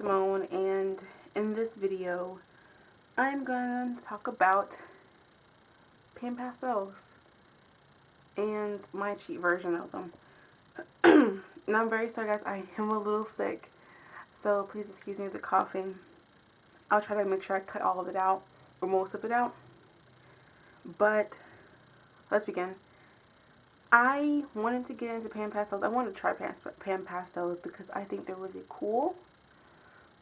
Simone, and in this video I'm going to talk about PanPastels and my cheap version of them. And I'm very sorry guys, I am a little sick, so please excuse me the coughing. I'll try to make sure I cut all of it out, or most of it out. But let's begin. I wanted to get into PanPastels. I wanted to try PanPastels because I think they're really cool.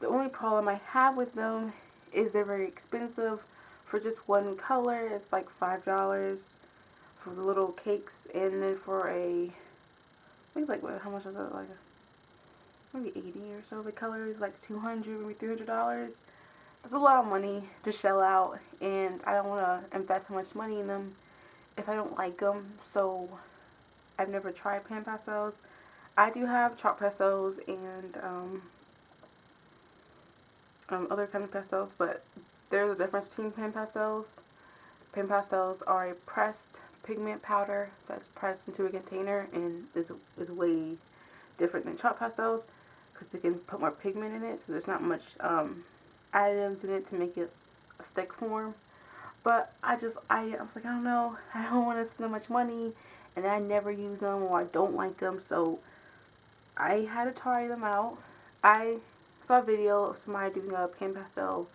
The only problem I have with them is they're very expensive. For just one color, it's like $5 for the little cakes, and then for a, I think it's like, what, how much is it? Like maybe 80 or so. The color is like $200, maybe $300. That's a lot of money to shell out, and I don't want to invest so much money in them if I don't like them. So I've never tried PanPastels. I do have chalk pastels and other kind of pastels, but there's a difference between PanPastels. PanPastels are a pressed pigment powder that's pressed into a container and is way different than chalk pastels because they can put more pigment in it, so there's not much additives in it to make it a stick form. But I was like, I don't know, I don't want to spend that much money, and I never use them, or I don't like them, so I had to try them out. I saw a video of somebody doing a PanPastel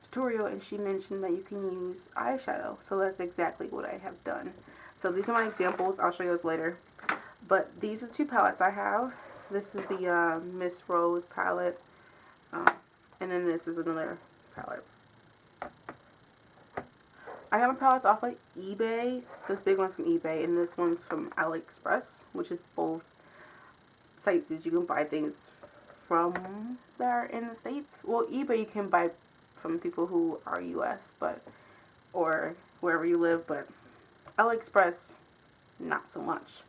tutorial, and she mentioned that you can use eyeshadow, so that's exactly what I have done. So these are my examples. I'll show you those later. But these are two palettes I have. This is the Miss Rose palette, and then this is another palette. I got my palettes off of eBay. This big one's from eBay, and this one's from AliExpress, which is both sites that you can buy things from there in the States. Well, eBay you can buy from people who are US, or wherever you live, but AliExpress, not so much.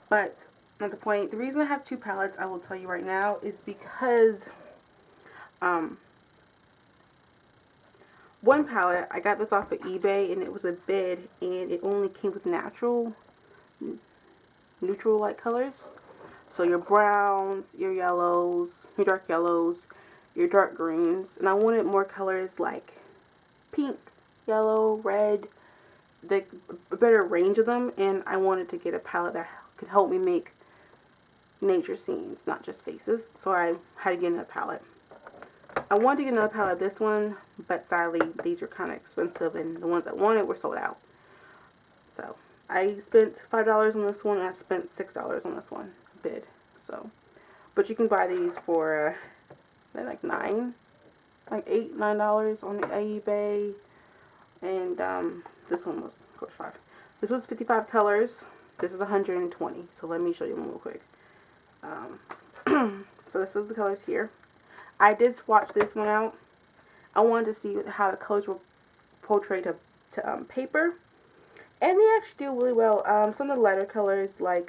But not the point. The reason I have two palettes, I will tell you right now, is because one palette, I got this off of eBay, and it was a bid, and it only came with neutral light colors. So your browns, your yellows, your dark yellows, your dark greens, and I wanted more colors like pink, yellow, red, a better range of them, and I wanted to get a palette that could help me make nature scenes, not just faces, so I had to get another palette. I wanted to get another palette, this one, but sadly these are kind of expensive, and the ones I wanted were sold out. So I spent $5 on this one, and I spent $6 on this one bid. So, but you can buy these for they're like $8, $9 on the eBay, and this one was, of course, $5. This was 55 colors. This is 120. So let me show you them real quick. So this is the colors here. I did swatch this one out. I wanted to see how the colors were portrayed to paper, and they actually do really well. Some of the lighter colors, like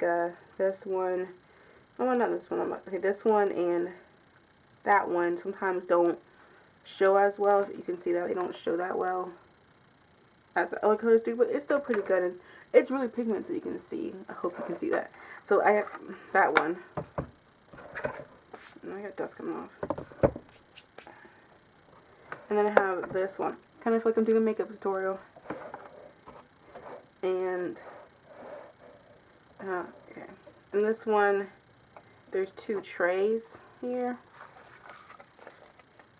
this one, oh, not this one, okay, this one and that one, sometimes don't show as well. You can see that they don't show that well as the other colors do, but it's still pretty good, and it's really pigmented, you can see. I hope you can see that. So I have that one. And I got dust coming off. And then I have this one. Kind of feel like I'm doing a makeup tutorial. And okay. And this one, there's two trays here.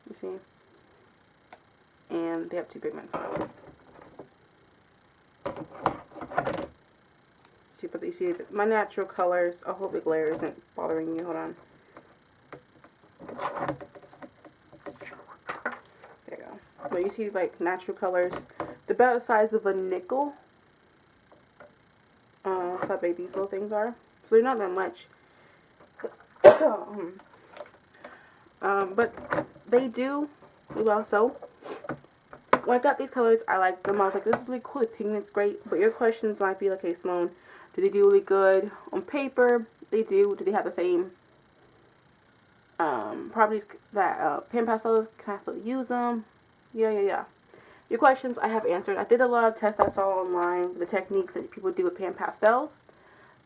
You see? And they have two pigments on them. See, but you see my natural colors. I hope the glare isn't bothering you. Hold on. There you go. But you see, like, natural colors. They're about the size of a nickel. That's how big these little things are. So they're not that much. But they do well. So when I got these colors, I liked them. I was like, this is really cool. The pigment's great. But your questions might be like, okay, Simone, do they do really good on paper? They do. Do they have the same properties that PanPastels? Can I still use them? Yeah. Your questions I have answered. I did a lot of tests I saw online, the techniques that people do with PanPastels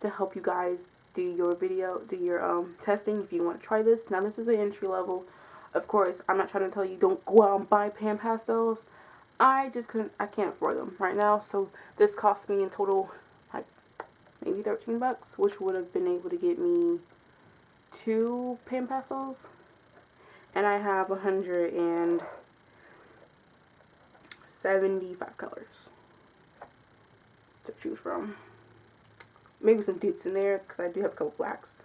to help you guys do your testing if you want to try this. Now this is an entry level. Of course, I'm not trying to tell you don't go out and buy PanPastels. I just I can't afford them right now. So this cost me in total like maybe 13 bucks, which would have been able to get me 2 PanPastels. And I have 175 colors to choose from. Maybe some dupes in there because I do have a couple blacks.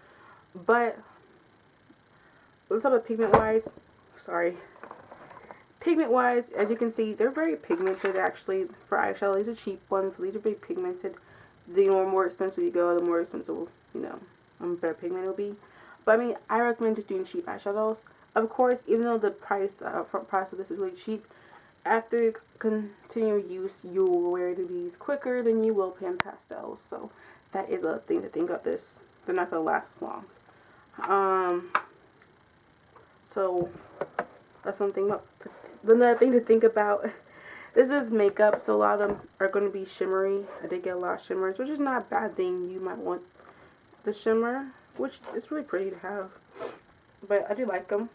But let's talk about pigment wise. Sorry. Pigment wise, as you can see, they're very pigmented actually for eyeshadow. These are cheap ones. So these are very pigmented. The more expensive you go, the more expensive, better pigment it'll be. But I mean, I recommend just doing cheap eyeshadows. Of course, even though the price, upfront price of this is really cheap, after continued use, you will wear these quicker than you will PanPastels. So that is a thing to think of. This they're not gonna last as long. So that's something. Another thing to think about. This is makeup, so a lot of them are going to be shimmery. I did get a lot of shimmers, which is not a bad thing. You might want the shimmer, which is really pretty to have. But I do like them.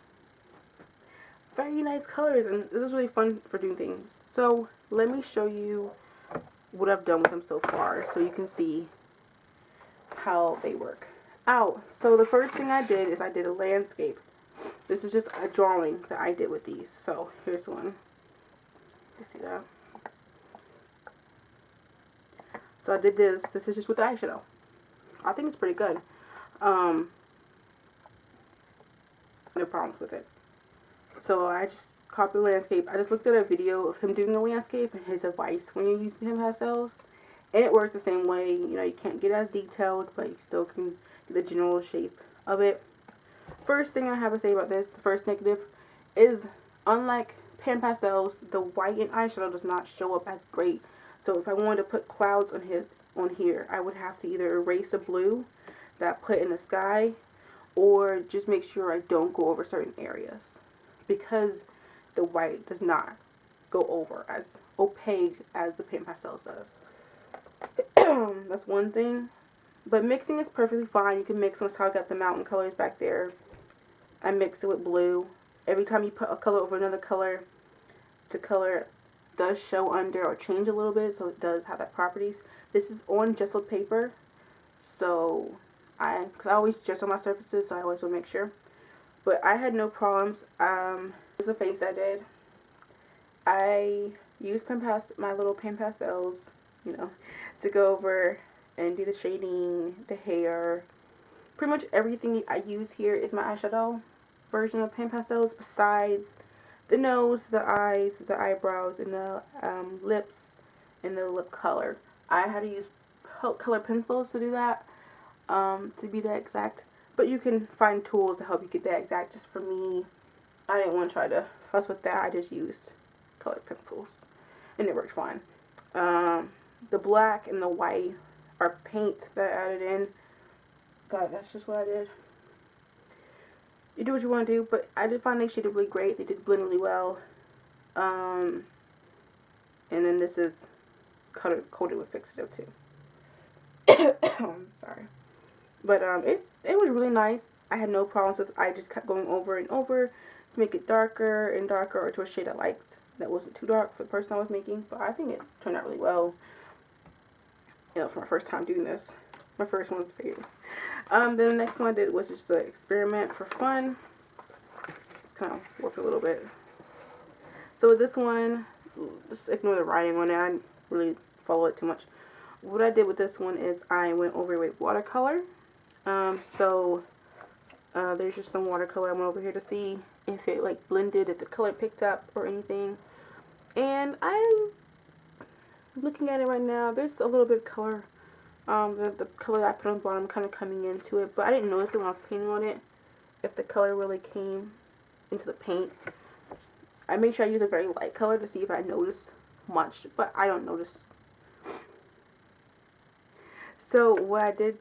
Very nice colors, and this is really fun for doing things. So let me show you what I've done with them so far, so you can see how they work out. So the first thing I did is I did a landscape. This is just a drawing that I did with these. So here's one. You see that? So I did this. This is just with the eyeshadow. I think it's pretty good. No problems with it. So I just copied the landscape. I just looked at a video of him doing the landscape and his advice when you're using PanPastels. And it works the same way. You can't get as detailed, but you still can get the general shape of it. First thing I have to say about this, the first negative, is unlike PanPastels, the white in eyeshadow does not show up as great. So if I wanted to put clouds on here, I would have to either erase the blue that I put in the sky, or just make sure I don't go over certain areas, because the white does not go over as opaque as the PanPastels does. That's one thing. But mixing is perfectly fine. You can mix them. That's how I got the mountain colors back there. I mix it with blue. Every time you put a color over another color, the color does show under or change a little bit, so it does have that properties. This is on gesso paper, so because I always gesso my surfaces, so I always will make sure. But I had no problems. This is a face I did. I used my little PanPastels, to go over and do the shading, the hair. Pretty much everything I use here is my eyeshadow version of PanPastels, besides the nose, the eyes, the eyebrows, and the lips, and the lip color. I had to use color pencils to do that, to be that exact. But you can find tools to help you get that exact. Just for me, I didn't want to try to fuss with that. I just used colored pencils, and it worked fine. The black and the white are paint that I added in. But that's just what I did. You do what you want to do, but I did find they shaded really great. They did blend really well. And then this is coated with fixative too. Sorry. But it was really nice. I had no problems with it. I just kept going over and over to make it darker and darker, or to a shade I liked that wasn't too dark for the person I was making. But I think it turned out really well. For my first time doing this. My first one's favorite. Then the next one I did was just an experiment for fun. Just kind of work a little bit. So with this one, just ignore the writing on it. I didn't really follow it too much. What I did with this one is I went over it with watercolor. There's just some watercolor. I went over here to see if it blended, if the color picked up or anything. And I'm looking at it right now. There's a little bit of color. The color that I put on the bottom kind of coming into it, but I didn't notice it when I was painting on it, if the color really came into the paint. I made sure I use a very light color to see if I noticed much, but I don't notice. So what I did,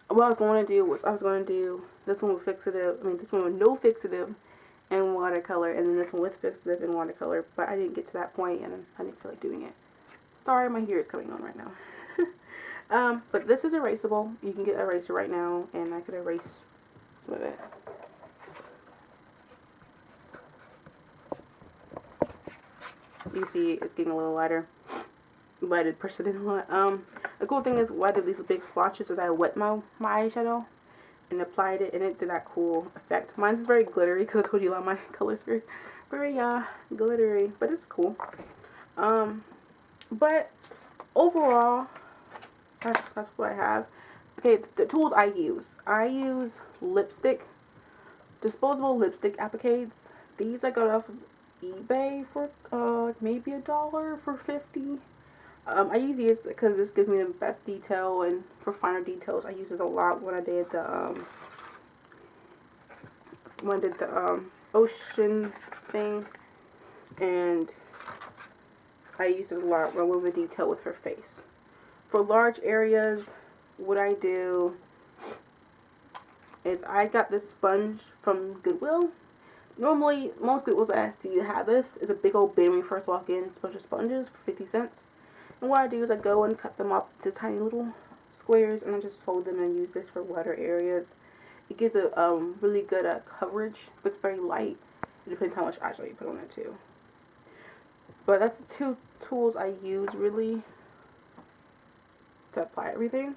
what I was going to do was I was going to do this one with fixative, this one with no fixative and watercolor, and then this one with fixative and watercolor, but I didn't get to that point, and I didn't feel like doing it. Sorry, my hair is coming on right now. But this is erasable. You can get an eraser right now, and I could erase some of it. You see it's getting a little lighter, but I did push it in a lot. The cool thing is why I did these big swatches is I wet my eyeshadow and applied it, and it did that cool effect. Mine's is very glittery because I told you a lot of my colors are very glittery, but it's cool. But overall, that's what I have. Okay, the tools I use lipstick, disposable lipstick appliques. These I got off of eBay for maybe $1 for 50. I use these because this gives me the best detail, and for finer details I use this a lot when I did the ocean thing, and I used it a lot when I went over detail with her face. For large areas, what I do is I got this sponge from Goodwill. Normally, most Goodwills I see you have this. It's a big old bin when you first walk in. It's a bunch of sponges for 50 cents. And what I do is I go and cut them up to tiny little squares, and I just fold them and use this for wetter areas. It gives a really good coverage, but it's very light. It depends how much eyeshadow you put on it too. But that's the two tools I use really to apply everything.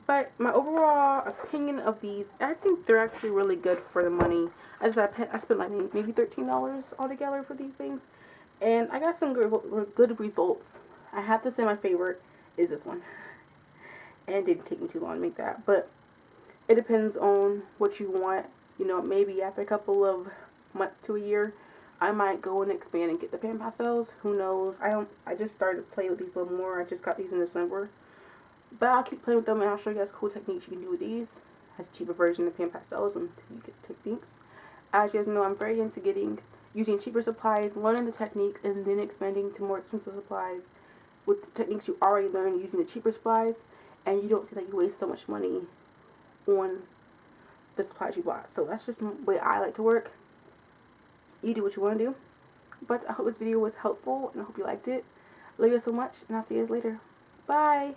But my overall opinion of these, I think they're actually really good for the money. I spent like maybe $13 altogether for these things, and I got some good results. I have to say my favorite is this one, and it didn't take me too long to make that. But it depends on what you want. You know, maybe after a couple of months to a year, I might go and expand and get the PanPastels. Who knows? I just started playing with these a little more. I just got these in December. But I'll keep playing with them, and I'll show you guys cool techniques you can do with these. Has a cheaper version of PanPastels and you get techniques. As you guys know, I'm very into using cheaper supplies, learning the techniques, and then expanding to more expensive supplies with the techniques you already learned using the cheaper supplies, and you don't see that you waste so much money on the supplies you bought. So that's just the way I like to work. You do what you want to do. But I hope this video was helpful, and I hope you liked it. Love you so much, and I'll see you guys later. Bye!